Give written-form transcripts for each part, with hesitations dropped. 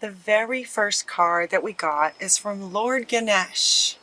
The very first card that we got is from Lord Ganesh.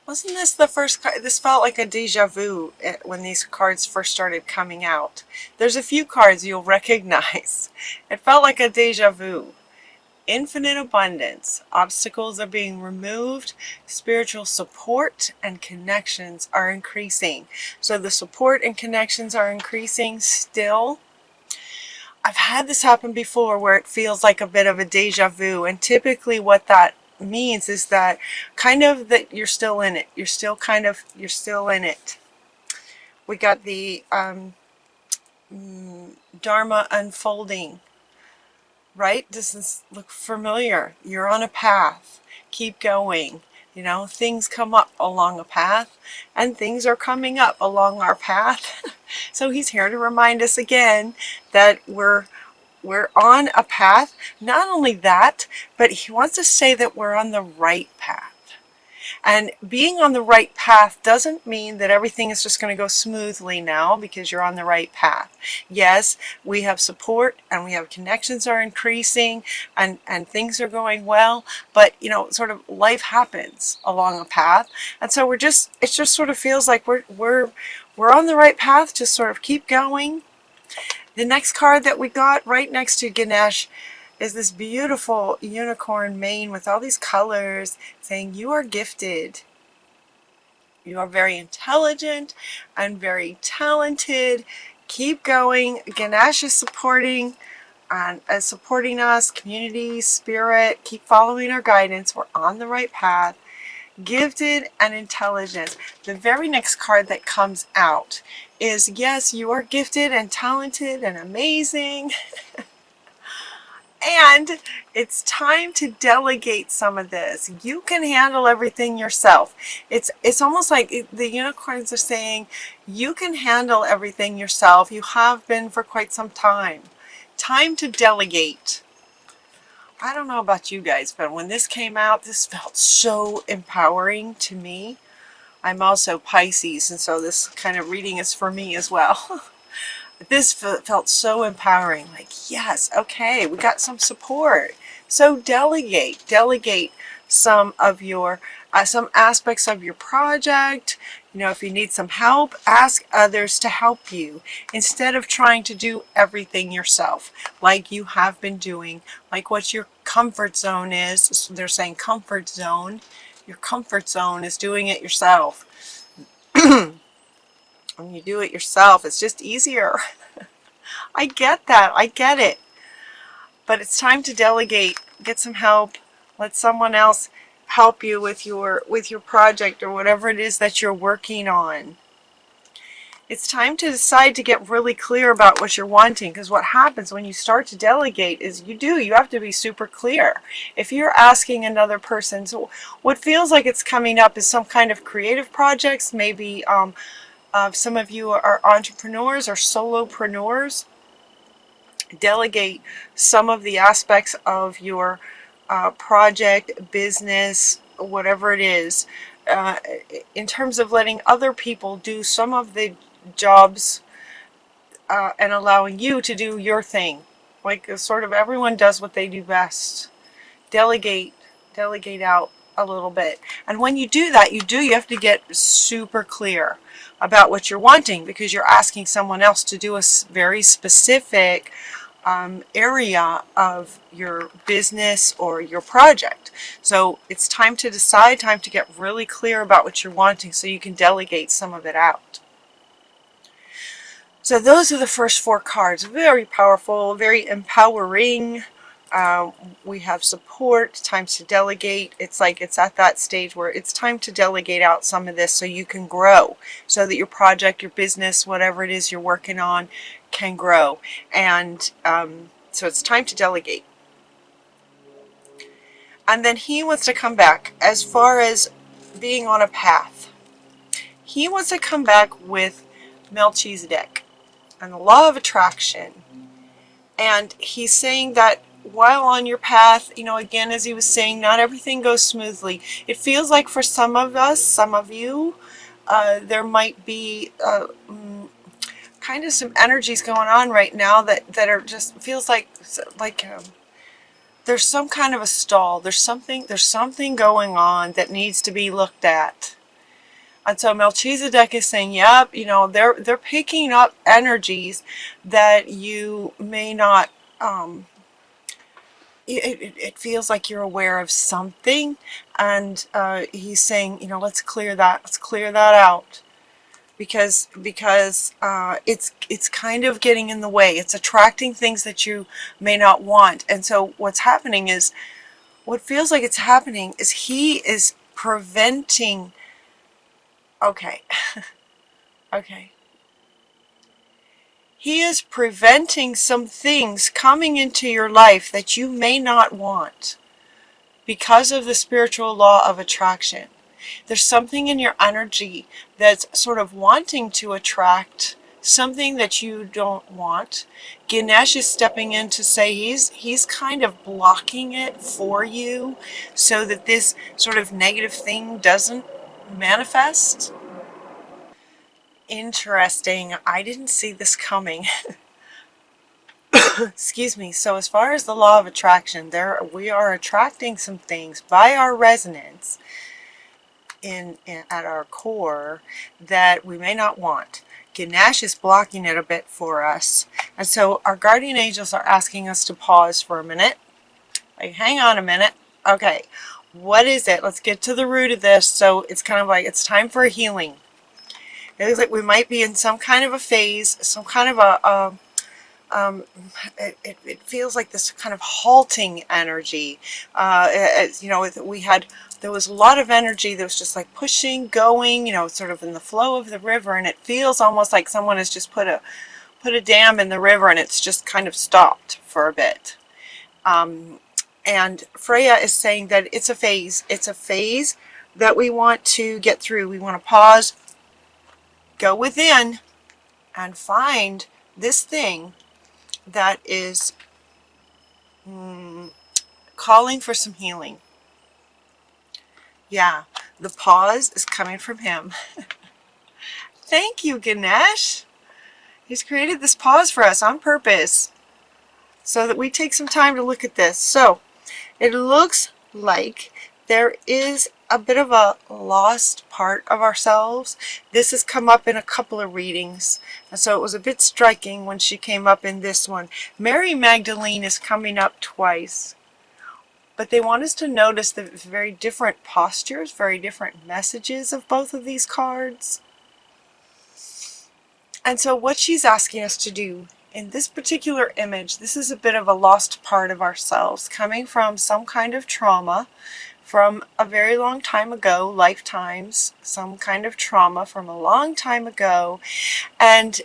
Wasn't this the first card? This felt like a deja vu when these cards first started coming out. There's a few cards you'll recognize. It felt like a deja vu. Infinite abundance. Obstacles are being removed. Spiritual support and connections are increasing. So the support and connections are increasing still. I've had this happen before where it feels like a bit of a deja vu, and typically what that means is that kind of that you're still in it. You're still in it. We got the Dharma unfolding, right? Does this look familiar? You're on a path. Keep going. You know, things come up along a path, and things are coming up along our path. So he's here to remind us again that we're on a path. Not only that, but he wants to say that we're on the right path. And being on the right path doesn't mean that everything is just going to go smoothly now because you're on the right path. Yes, we have support and we have connections are increasing and things are going well, but you know, sort of life happens along a path. And so it just sort of feels like we're on the right path. Just sort of keep going. The next card that we got right next to Ganesh is this beautiful unicorn mane with all these colors saying you are gifted. You are very intelligent and very talented. Keep going. Ganesh is supporting us, community, spirit. Keep following our guidance. We're on the right path. Gifted and intelligent. The very next card that comes out is, yes, you are gifted and talented and amazing. And it's time to delegate some of this. You can handle everything yourself. It's almost like the unicorns are saying, you can handle everything yourself. You have been for quite some time. Time to delegate. I don't know about you guys, but when this came out, this felt so empowering to me. I'm also Pisces, and so this kind of reading is for me as well. This felt so empowering, like, yes, okay, we got some support. So delegate some of your, some aspects of your project. You know, if you need some help, ask others to help you instead of trying to do everything yourself, like you have been doing, like what your comfort zone is. So they're saying comfort zone. Your comfort zone is doing it yourself. When you do it yourself, it's just easier. I get that. I get it. But it's time to delegate. Get some help. Let someone else help you with your project or whatever it is that you're working on. It's time to decide to get really clear about what you're wanting, because what happens when you start to delegate is you have to be super clear. If you're asking another person, so what feels like it's coming up is some kind of creative projects, maybe some of you are entrepreneurs or solopreneurs. Delegate some of the aspects of your project, business, whatever it is, in terms of letting other people do some of the jobs and allowing you to do your thing. Like sort of everyone does what they do best. Delegate out a little bit. And when you do that, you have to get super clear about what you're wanting, because you're asking someone else to do a very specific area of your business or your project. So it's time to decide, time to get really clear about what you're wanting so you can delegate some of it out. So those are the first four cards. Very powerful, very empowering. We have support, time to delegate. It's like it's at that stage where it's time to delegate out some of this so you can grow, so that your project, your business, whatever it is you're working on can grow. And so it's time to delegate. And then he wants to come back as far as being on a path. He wants to come back with Melchizedek and the law of attraction. And he's saying that while on your path, you know, again, as he was saying, not everything goes smoothly. It feels like for some of us, some of you, there might be kind of some energies going on right now that are just feels like there's some kind of a stall. There's something going on that needs to be looked at. And so Melchizedek is saying, yep, they're picking up energies that you may not, it feels like you're aware of something. And he's saying, let's clear that out. Because it's kind of getting in the way. It's attracting things that you may not want. And so what feels like it's happening is he is preventing, okay, okay. He is preventing some things coming into your life that you may not want because of the spiritual law of attraction. There's something in your energy that's sort of wanting to attract something that you don't want. Ganesh is stepping in to say he's kind of blocking it for you so that this sort of negative thing doesn't manifest. Interesting. I didn't see this coming. Excuse me. So as far as the law of attraction, we are attracting some things by our resonance at our core that we may not want. Ganesh is blocking it a bit for us. And so our guardian angels are asking us to pause for a minute. Like, hang on a minute. Okay, what is it? Let's get to the root of this. So it's kind of like it's time for a healing. It looks like we might be in some kind of a phase, some kind of it feels like this kind of halting energy. There was a lot of energy that was just like pushing, going, sort of in the flow of the river, and it feels almost like someone has just put a dam in the river and it's just kind of stopped for a bit. And Freya is saying that it's a phase. It's a phase that we want to get through. We want to pause, go within, and find this thing that is calling for some healing. Yeah, the pause is coming from him. Thank you, Ganesh. He's created this pause for us on purpose so that we take some time to look at this. So it looks like there is a bit of a lost part of ourselves. This has come up in a couple of readings, and so it was a bit striking when she came up in this one. Mary Magdalene is coming up twice, but they want us to notice the very different postures, very different messages of both of these cards. And so what she's asking us to do in this particular image, this is a bit of a lost part of ourselves coming from some kind of trauma from a very long time ago, lifetimes, some kind of trauma from a long time ago. And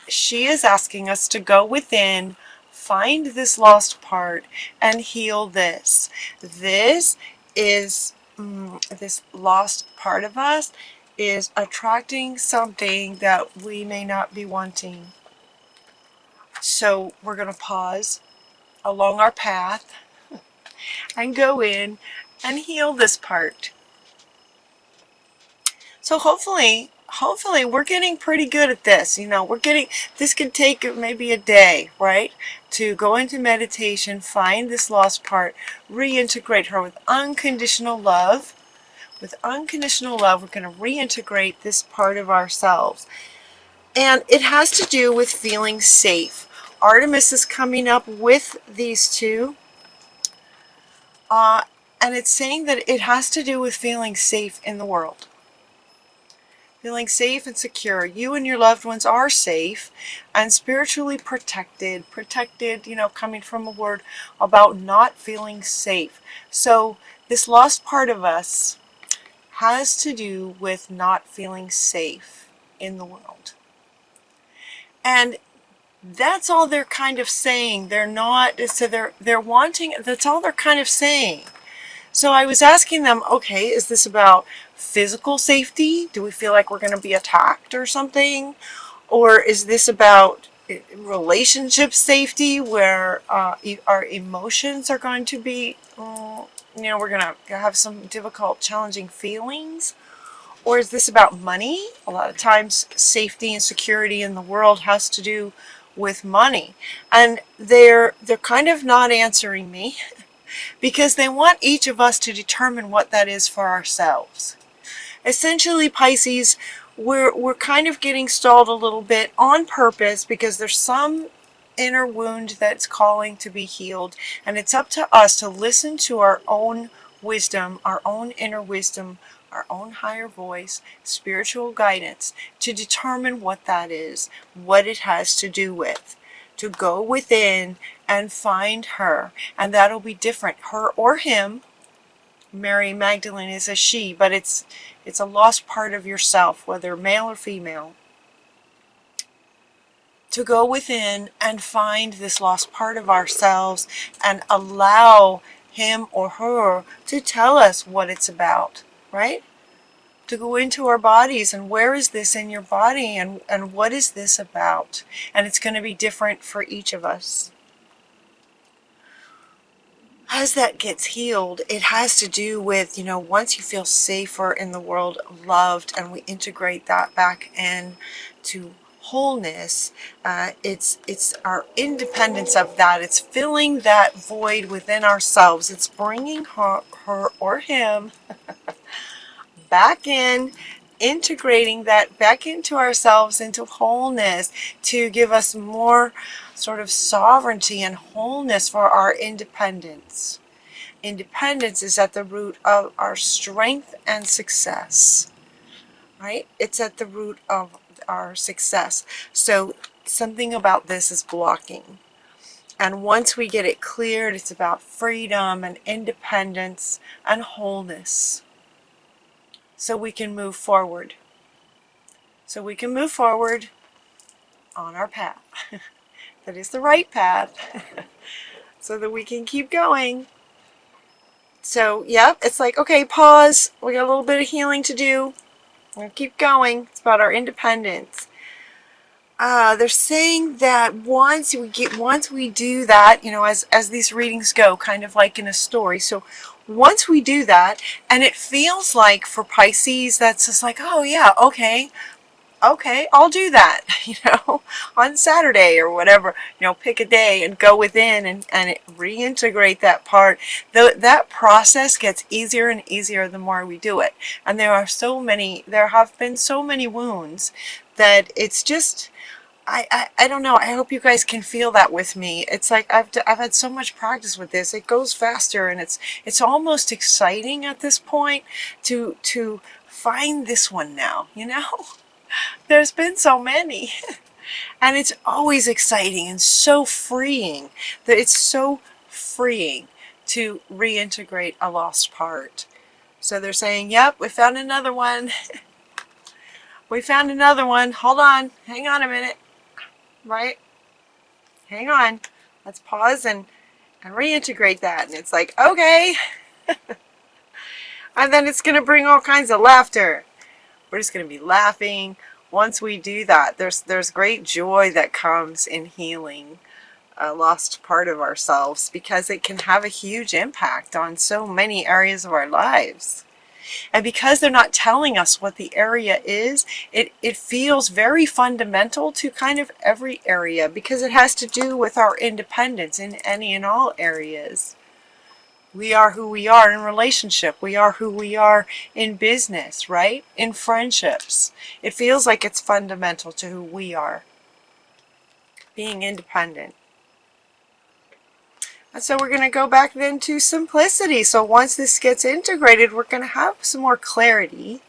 she is asking us to go within, find this lost part, and heal this. This lost part of us is attracting something that we may not be wanting. So we're going to pause along our path and go in and heal this part. So hopefully we're getting pretty good at this. This could take maybe a day, right? To go into meditation, find this lost part, reintegrate her with unconditional love. With unconditional love, we're going to reintegrate this part of ourselves. And it has to do with feeling safe. Artemis is coming up with these two. And it's saying that it has to do with feeling safe in the world. Feeling safe and secure. You and your loved ones are safe and spiritually protected. Protected, coming from a word about not feeling safe. So this lost part of us has to do with not feeling safe in the world. And that's all they're kind of saying. They're not, so they're wanting, that's all they're kind of saying. So I was asking them, okay, is this about physical safety? Do we feel like we're going to be attacked or something? Or is this about relationship safety where our emotions are going to be, we're going to have some difficult, challenging feelings? Or is this about money? A lot of times safety and security in the world has to do with money. And they're kind of not answering me. because they want each of us to determine what that is for ourselves. Essentially, Pisces, we're kind of getting stalled a little bit on purpose because there's some inner wound that's calling to be healed, and it's up to us to listen to our own wisdom, our own inner wisdom, our own higher voice, spiritual guidance, to determine what that is, what it has to do with. To go within and find her, and that'll be different, her or him. Mary Magdalene is a she, but it's a lost part of yourself, whether male or female. To go within and find this lost part of ourselves and allow him or her to tell us what it's about, right? To go into our bodies and where is this in your body, and what is this about? And it's going to be different for each of us. As that gets healed, it has to do with, once you feel safer in the world, loved, and we integrate that back in to wholeness, it's our independence of that. It's filling that void within ourselves. It's bringing her or him back in, integrating that back into ourselves, into wholeness, to give us more sort of sovereignty and wholeness for our independence. Independence is at the root of our strength and success, right? It's at the root of our success. So something about this is blocking. And once we get it cleared, it's about freedom and independence and wholeness. So we can move forward. So we can move forward on our path. That is the right path. So that we can keep going. So, yep, it's like, okay, pause. We got a little bit of healing to do. We're going to keep going. It's about our independence. They're saying that once we do that, as these readings go, kind of like in a story. So once we do that, and it feels like for Pisces, that's just like, oh yeah, okay, I'll do that, on Saturday or whatever, pick a day and go within and reintegrate that part. That process gets easier and easier the more we do it. And there have been so many wounds that it's just, I don't know. I hope you guys can feel that with me. It's like I've had so much practice with this. It goes faster, and it's almost exciting at this point to find this one now. There's been so many, and it's always exciting and so freeing. That it's so freeing to reintegrate a lost part. So they're saying, "Yep, we found another one. We found another one. Hold on, hang on a minute." Right? Hang on. Let's pause and reintegrate that. And it's like, okay. And then it's going to bring all kinds of laughter. We're just going to be laughing. Once we do that, there's great joy that comes in healing a lost part of ourselves, because it can have a huge impact on so many areas of our lives. And because they're not telling us what the area is, it feels very fundamental to kind of every area, because it has to do with our independence in any and all areas. We are who we are in relationship. We are who we are in business, right? In friendships. It feels like it's fundamental to who we are. Being independent. And so we're going to go back then to simplicity. So once this gets integrated, we're going to have some more clarity.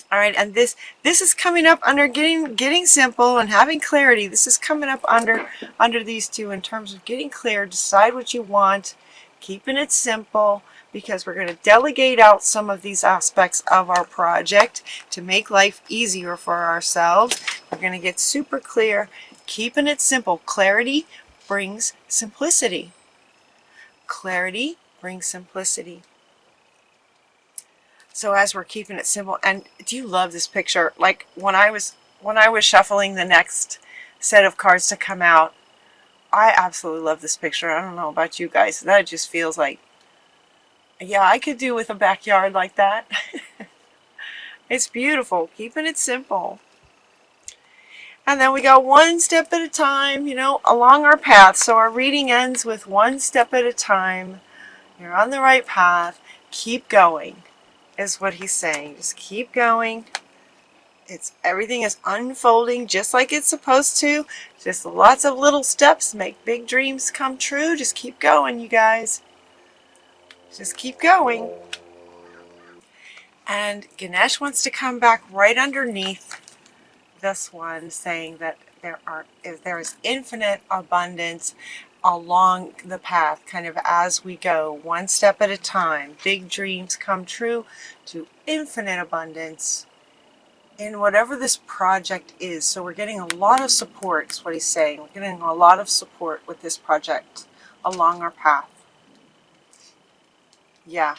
All right, and this is coming up under getting simple and having clarity. This is coming up under these two in terms of getting clear, decide what you want, keeping it simple, because we're going to delegate out some of these aspects of our project to make life easier for ourselves. We're going to get super clear, keeping it simple. Clarity brings simplicity. Clarity brings simplicity. So as we're keeping it simple, and do you love this picture? Like when I was shuffling the next set of cards to come out, I absolutely love this picture. I don't know about you guys. That just feels like, yeah, I could do with a backyard like that. It's beautiful. Keeping it simple. And then we go one step at a time, you know, along our path. So our reading ends with one step at a time. You're on the right path. Keep going, is what he's saying. Just keep going. Everything is unfolding just like it's supposed to. Just lots of little steps make big dreams come true. Just keep going, you guys. Just keep going. And Ganesh wants to come back right underneath this one, saying that there is infinite abundance along the path, kind of as we go, one step at a time. Big dreams come true to infinite abundance in whatever this project is. So we're getting a lot of support, is what he's saying. We're getting a lot of support with this project along our path. Yeah,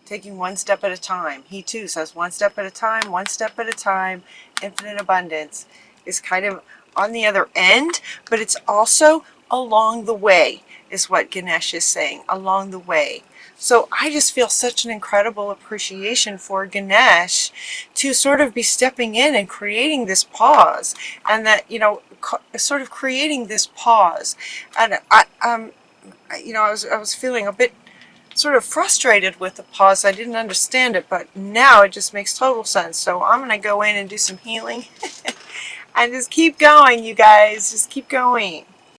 taking one step at a time. He too says one step at a time, one step at a time. Infinite abundance is kind of on the other end, but it's also along the way, is what Ganesh is saying, along the way. So I just feel such an incredible appreciation for Ganesh to sort of be stepping in and creating this pause, and that, you know, sort of creating this pause. And I was feeling a bit sort of frustrated with the pause. I didn't understand it, but now it just makes total sense. So I'm going to go in and do some healing and just keep going, you guys. Just keep going.